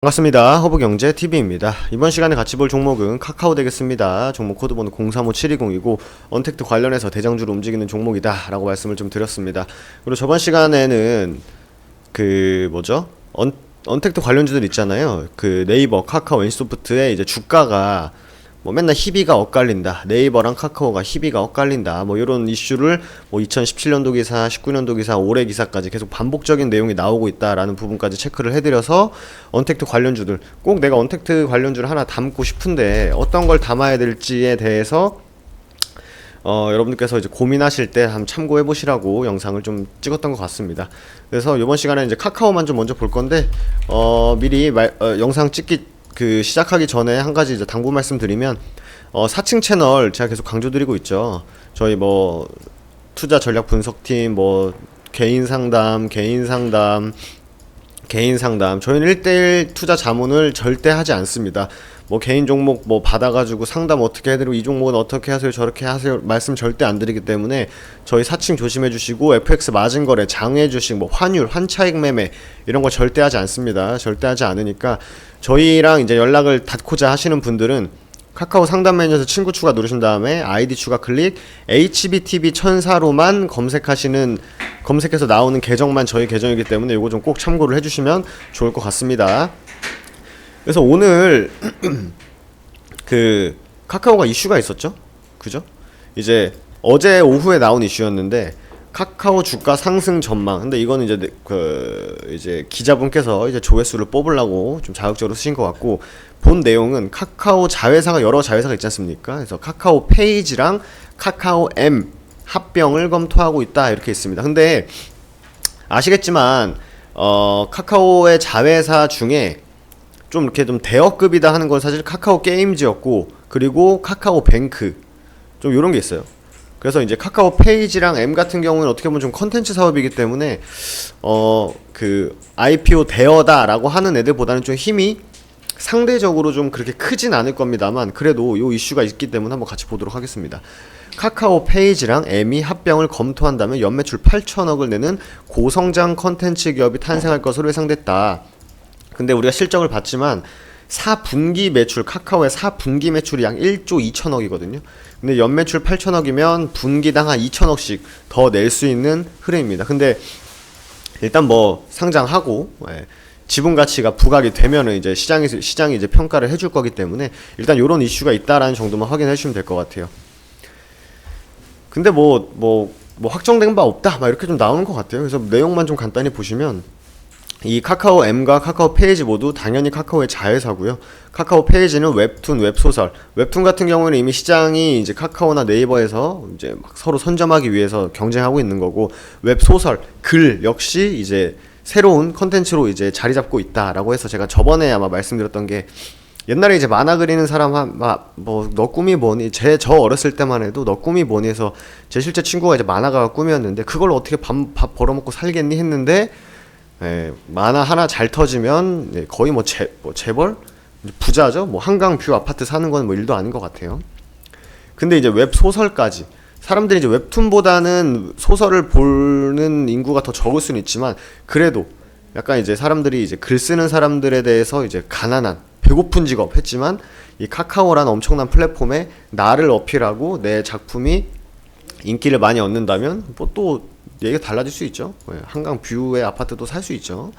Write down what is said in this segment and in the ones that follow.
반갑습니다. 허브경제TV입니다. 이번 시간에 같이 볼 종목은 카카오 되겠습니다. 종목 코드번호 035720이고 언택트 관련해서 대장주로 움직이는 종목이다 라고 말씀을 좀 드렸습니다. 그리고 저번 시간에는 언택트 관련주들 있잖아요. 그 네이버, 카카오, NC소프트의 이제 주가가 뭐 맨날 희비가 엇갈린다, 네이버랑 카카오가 희비가 엇갈린다, 뭐 이런 이슈를 뭐 2017년도 기사, 19년도 기사, 올해 기사까지 계속 반복적인 내용이 나오고 있다라는 부분까지 체크를 해드려서 언택트 관련주들, 꼭 내가 언택트 관련주를 하나 담고 싶은데 어떤 걸 담아야 될지에 대해서 여러분들께서 이제 고민하실 때 한번 참고해 보시라고 영상을 좀 찍었던 것 같습니다. 그래서 이번 시간에 이제 카카오만 좀 먼저 볼 건데 미리 영상 찍기 시작하기 전에 한 가지 이제 당부 말씀드리면, 4층 채널 제가 계속 강조드리고 있죠. 저희 뭐 투자 전략 분석팀, 뭐 개인 상담, 저희는 1대1 투자 자문을 절대 하지 않습니다. 뭐 개인 종목 뭐 받아가지고 상담 어떻게 해드리고 이 종목은 어떻게 하세요 저렇게 하세요 말씀 절대 안 드리기 때문에 저희 4층 조심해 주시고, FX 마진 거래, 장외 주식, 뭐 환율, 환차익 매매 이런 거 절대 하지 않습니다. 절대 하지 않으니까 저희랑 이제 연락을 닫고자 하시는 분들은 카카오 상담 메뉴에서 친구 추가 누르신 다음에 아이디 추가 클릭, HBTV 천사로만 검색해서 나오는 계정만 저희 계정이기 때문에 이거 좀 꼭 참고를 해주시면 좋을 것 같습니다. 그래서 오늘 카카오가 이슈가 있었죠, 그죠? 이제 어제 오후에 나온 이슈였는데 카카오 주가 상승 전망. 근데 이거는 이제 기자분께서 이제 조회수를 뽑으려고 좀 자극적으로 쓰신 것 같고, 본 내용은 카카오 자회사가 여러 자회사가 있지 않습니까? 그래서 카카오 페이지랑 카카오 M 합병을 검토하고 있다 이렇게 있습니다. 근데 아시겠지만 카카오의 자회사 중에 좀 이렇게 좀 대여급이다 하는 건 사실 카카오 게임즈였고, 그리고 카카오 뱅크 좀 요런 게 있어요. 그래서 이제 카카오 페이지랑 M 같은 경우는 어떻게 보면 좀 컨텐츠 사업이기 때문에 IPO 대여다라고 하는 애들보다는 좀 힘이 상대적으로 좀 그렇게 크진 않을 겁니다만, 그래도 요 이슈가 있기 때문에 한번 같이 보도록 하겠습니다. 카카오 페이지랑 M이 합병을 검토한다면 연매출 8천억을 내는 고성장 컨텐츠 기업이 탄생할 것으로 예상됐다. 근데 우리가 실적을 봤지만 4분기 매출, 카카오의 4분기 매출이 약 1조 2천억이거든요. 근데 연매출 8천억이면 분기당 한 2천억씩 더 낼 수 있는 흐름입니다. 근데 일단 뭐 상장하고 지분 가치가 부각이 되면은 이제 시장이 이제 평가를 해줄 거기 때문에 일단 요런 이슈가 있다라는 정도만 확인해 주시면 될 것 같아요. 근데 뭐 확정된 바 없다 막 이렇게 좀 나오는 것 같아요. 그래서 내용만 좀 간단히 보시면, 이 카카오 M과 카카오 페이지 모두 당연히 카카오의 자회사고요. 카카오 페이지는 웹툰, 웹소설. 웹툰 같은 경우는 이미 시장이 이제 카카오나 네이버에서 이제 막 서로 선점하기 위해서 경쟁하고 있는 거고, 웹소설, 글 역시 이제 새로운 컨텐츠로 이제 자리 잡고 있다라고 해서 제가 저번에 아마 말씀드렸던 게, 옛날에 이제 만화 그리는 사람 너 꿈이 뭐니? 저 어렸을 때만 해도 너 꿈이 뭐니 해서 제 실제 친구가 이제 만화가 꿈이었는데, 그걸 어떻게 밥 벌어먹고 살겠니 했는데, 만화 하나 잘 터지면 거의 재벌? 부자죠? 뭐 한강뷰 아파트 사는 건 뭐 일도 아닌 것 같아요. 근데 이제 웹소설까지. 사람들이 이제 웹툰보다는 소설을 보는 인구가 더 적을 수는 있지만, 그래도 약간 이제 사람들이 이제 글 쓰는 사람들에 대해서 이제 가난한, 배고픈 직업 했지만, 이 카카오라는 엄청난 플랫폼에 나를 어필하고 내 작품이 인기를 많이 얻는다면 뭐 또 얘기가 달라질 수 있죠. 한강 뷰의 아파트도 살 수 있죠.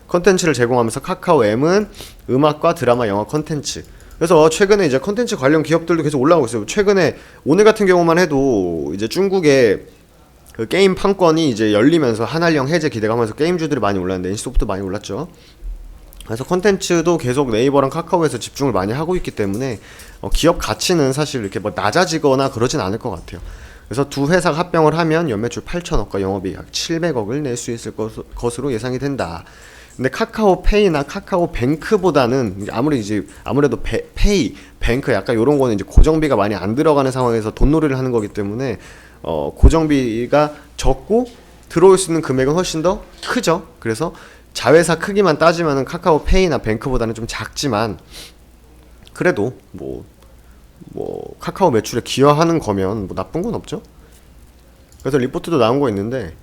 컨텐츠를 제공하면서 카카오 M은 음악과 드라마, 영화 컨텐츠. 그래서 최근에 이제 컨텐츠 관련 기업들도 계속 올라오고 있어요. 최근에 오늘 같은 경우만 해도 이제 중국의 그 게임 판권이 이제 열리면서 한알령 해제 기대감하면서 게임주들이 많이 올랐는데 NC소프트 많이 올랐죠. 그래서 컨텐츠도 계속 네이버랑 카카오에서 집중을 많이 하고 있기 때문에 기업 가치는 사실 이렇게 뭐 낮아지거나 그러진 않을 것 같아요. 그래서 두 회사가 합병을 하면 연매출 8천억과 영업이익 약 700억을 낼 수 있을 것으로 예상이 된다. 근데 카카오페이나 카카오뱅크보다는 아무래도 페이, 뱅크 약간 요런 거는 이제 고정비가 많이 안 들어가는 상황에서 돈놀이를 하는 거기 때문에 고정비가 적고 들어올 수 있는 금액은 훨씬 더 크죠. 그래서 자회사 크기만 따지면은 카카오페이나 뱅크보다는 좀 작지만, 그래도 뭐 카카오 매출에 기여하는 거면 뭐 나쁜 건 없죠. 그래서 리포트도 나온 거 있는데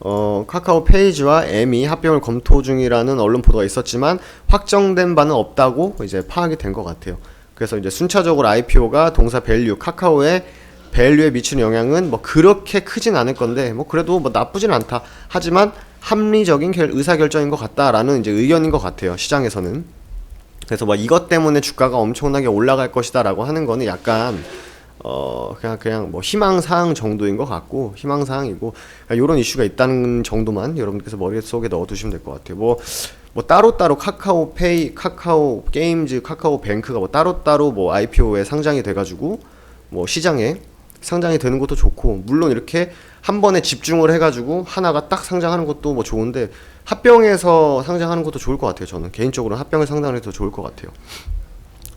카카오 페이지와 M이 합병을 검토 중이라는 언론 보도가 있었지만 확정된 바는 없다고 이제 파악이 된 것 같아요. 그래서 이제 순차적으로 IPO가 동사 밸류, 카카오의 밸류에 미치는 영향은 뭐 그렇게 크진 않을 건데 뭐 그래도 뭐 나쁘진 않다. 하지만 합리적인 의사결정인 것 같다라는 이제 의견인 것 같아요. 시장에서는. 그래서 뭐 이것 때문에 주가가 엄청나게 올라갈 것이다라고 하는 거는 약간 그냥 뭐 희망사항 정도인 것 같고, 희망사항이고, 요런 이슈가 있다는 정도만 여러분께서 머릿속에 넣어두시면 될 것 같아요. 뭐 따로따로 카카오페이, 카카오 게임즈, 카카오 뱅크가 뭐 따로따로 뭐 IPO에 상장이 돼가지고 뭐 시장에 상장이 되는 것도 좋고, 물론 이렇게 한 번에 집중을 해가지고 하나가 딱 상장하는 것도 뭐 좋은데, 합병해서 상장하는 것도 좋을 것 같아요. 저는 개인적으로 합병해서 상장하는 게 더 좋을 것 같아요.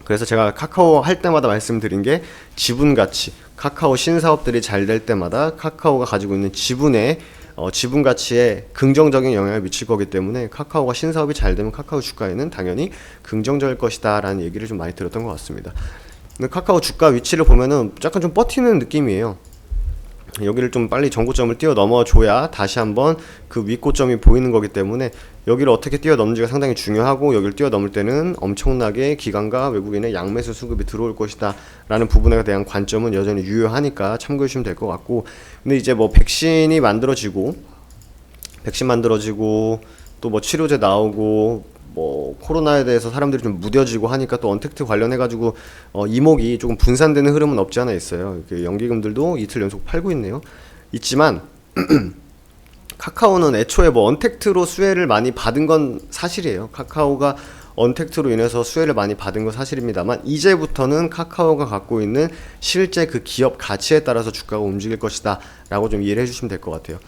그래서 제가 카카오 할 때마다 말씀드린 게 지분 가치, 카카오 신사업들이 잘 될 때마다 카카오가 가지고 있는 지분의 지분 가치에 긍정적인 영향을 미칠 거기 때문에 카카오가 신사업이 잘 되면 카카오 주가에는 당연히 긍정적일 것이다 라는 얘기를 좀 많이 들었던 것 같습니다. 근데 카카오 주가 위치를 보면은 약간 좀 버티는 느낌이에요. 여기를 좀 빨리 전고점을 뛰어넘어줘야 다시 한번 그 윗고점이 보이는 거기 때문에 여기를 어떻게 뛰어넘는지가 상당히 중요하고, 여기를 뛰어넘을 때는 엄청나게 기관과 외국인의 양매수 수급이 들어올 것이다 라는 부분에 대한 관점은 여전히 유효하니까 참고해 주시면 될 것 같고, 근데 이제 뭐 백신 만들어지고 또 뭐 치료제 나오고 뭐 코로나에 대해서 사람들이 좀 무뎌지고 하니까 또 언택트 관련해 가지고 이목이 조금 분산되는 흐름은 없지 않아 있어요. 연기금들도 이틀 연속 팔고 있네요. 있지만 카카오는 애초에 뭐 언택트로 수혜를 많이 받은 건 사실이에요. 카카오가 언택트로 인해서 수혜를 많이 받은 건 사실입니다만, 이제부터는 카카오가 갖고 있는 실제 그 기업 가치에 따라서 주가가 움직일 것이다 라고 좀 이해를 해주시면 될 것 같아요.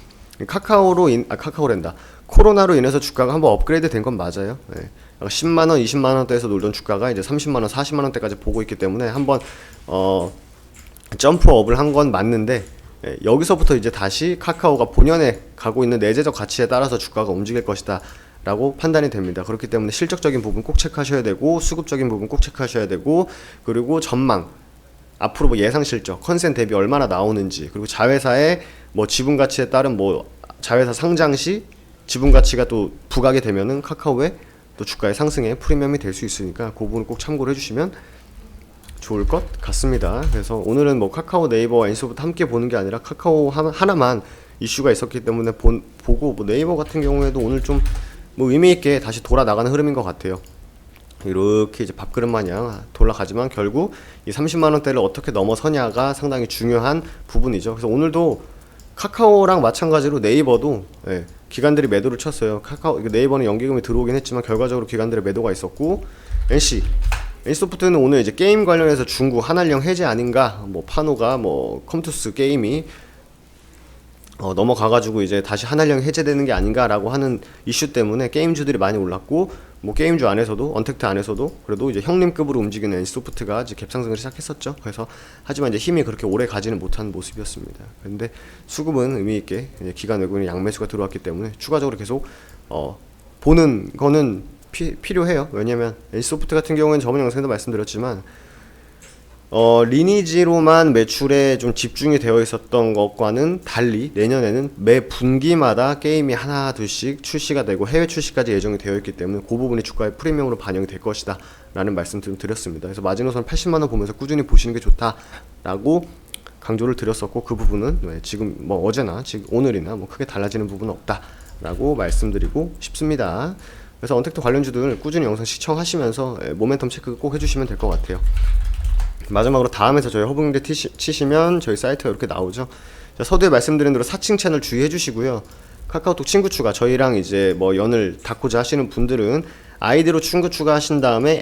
카카오랜다. 코로나로 인해서 주가가 한번 업그레이드 된 건 맞아요. 네. 10만원, 20만원대에서 놀던 주가가 이제 30만원, 40만원대까지 보고 있기 때문에 한번 점프업을 한 건 맞는데, 여기서부터 이제 다시 카카오가 본연에 가고 있는 내재적 가치에 따라서 주가가 움직일 것이다 라고 판단이 됩니다. 그렇기 때문에 실적적인 부분 꼭 체크하셔야 되고, 수급적인 부분 꼭 체크하셔야 되고, 그리고 전망, 앞으로 뭐 예상 실적, 컨센 대비 얼마나 나오는지, 그리고 자회사의 뭐 지분 가치에 따른 뭐 자회사 상장 시 지분 가치가 또 부각이 되면은 카카오의 또 주가의 상승에 프리미엄이 될 수 있으니까 그 부분을 꼭 참고를 해주시면 좋을 것 같습니다. 그래서 오늘은 뭐 카카오, 네이버와 엔소부터 함께 보는 게 아니라 카카오 하나만 이슈가 있었기 때문에 보고, 뭐 네이버 같은 경우에도 오늘 좀 뭐 의미 있게 다시 돌아 나가는 흐름인 것 같아요. 이렇게 이제 밥그릇 마냥 돌아가지만 결국 이 30만 원대를 어떻게 넘어서냐가 상당히 중요한 부분이죠. 그래서 오늘도 카카오랑 마찬가지로 네이버도 기관들이 매도를 쳤어요. 네이버는 연기금이 들어오긴 했지만 결과적으로 기관들의 매도가 있었고, NC소프트는 오늘 이제 게임 관련해서 중국 한알령 해제 아닌가, 뭐 파노가 뭐 컴투스 게임이 넘어가가지고 이제 다시 한알령 해제되는 게 아닌가라고 하는 이슈 때문에 게임주들이 많이 올랐고, 뭐 게임주 안에서도 언택트 안에서도 그래도 이제 형님급으로 움직이는 NC소프트가 이제 갭상승을 시작했었죠. 그래서 하지만 이제 힘이 그렇게 오래 가지는 못한 모습이었습니다. 그런데 수급은 의미 있게 기관 외국인의 양매수가 들어왔기 때문에 추가적으로 계속 보는 거는 필요해요. 왜냐면 NC소프트 같은 경우는 저번 영상에도 말씀드렸지만 리니지로만 매출에 좀 집중이 되어 있었던 것과는 달리 내년에는 매 분기마다 게임이 하나 둘씩 출시가 되고 해외 출시까지 예정이 되어 있기 때문에 그 부분이 주가의 프리미엄으로 반영이 될 것이다 라는 말씀 좀 드렸습니다. 그래서 마지노선 80만원 보면서 꾸준히 보시는 게 좋다 라고 강조를 드렸었고, 그 부분은 지금 뭐 어제나 지금 오늘이나 뭐 크게 달라지는 부분은 없다 라고 말씀드리고 싶습니다. 그래서 언택트 관련주들 꾸준히 영상 시청하시면서 모멘텀 체크 꼭 해주시면 될 것 같아요. 마지막으로 다음에서 저희 허브인데 치시면 저희 사이트가 이렇게 나오죠. 자, 서두에 말씀드린 대로 4층 채널 주의해 주시고요. 카카오톡 친구 추가, 저희랑 이제 뭐 연을 닿고자 하시는 분들은 아이디로 친구 추가하신 다음에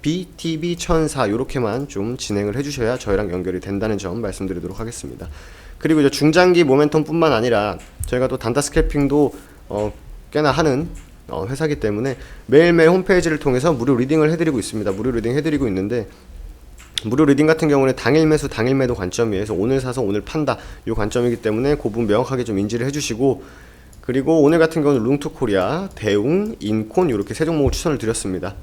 HBTV1004 요렇게만 좀 진행을 해주셔야 저희랑 연결이 된다는 점 말씀드리도록 하겠습니다. 그리고 이제 중장기 모멘텀 뿐만 아니라 저희가 또 단타 스캘핑도 꽤나 하는 회사기 때문에 매일매일 홈페이지를 통해서 무료 리딩을 해드리고 있습니다. 무료 리딩 해드리고 있는데, 무료 리딩 같은 경우는 당일 매수 당일 매도 관점이에요. 그래서 오늘 사서 오늘 판다 이 관점이기 때문에 그 부분 명확하게 좀 인지를 해주시고, 그리고 오늘 같은 경우는 룽투코리아, 대웅, 인콘 이렇게 세 종목을 추천을 드렸습니다.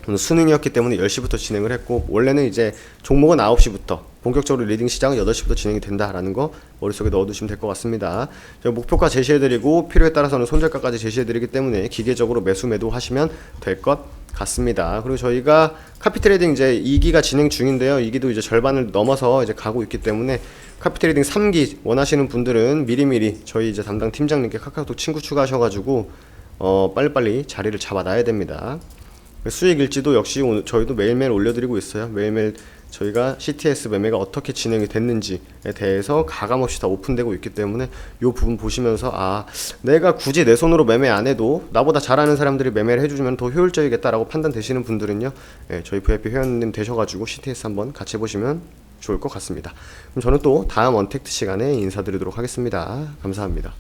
오늘 수능이었기 때문에 10시부터 진행을 했고, 원래는 이제 종목은 9시부터 본격적으로 리딩 시장은 8시부터 진행이 된다라는 거 머릿속에 넣어두시면 될 것 같습니다. 제가 목표가 제시해드리고 필요에 따라서는 손절가까지 제시해드리기 때문에 기계적으로 매수 매도 하시면 될 것 같습니다. 그리고 저희가 카피트레이딩 이제 2기가 진행 중인데요. 2기도 이제 절반을 넘어서 이제 가고 있기 때문에 카피트레이딩 3기 원하시는 분들은 미리미리 저희 이제 담당 팀장님께 카카오톡 친구 추가하셔가지고 빨리빨리 자리를 잡아놔야 됩니다. 수익 일지도 역시 오늘 저희도 매일매일 올려드리고 있어요. 매일매일 저희가 CTS 매매가 어떻게 진행이 됐는지에 대해서 가감없이 다 오픈되고 있기 때문에 이 부분 보시면서 아, 내가 굳이 내 손으로 매매 안 해도 나보다 잘하는 사람들이 매매를 해주면 더 효율적이겠다라고 판단되시는 분들은요, 저희 VIP 회원님 되셔가지고 CTS 한번 같이 해보시면 좋을 것 같습니다. 그럼 저는 또 다음 언택트 시간에 인사드리도록 하겠습니다. 감사합니다.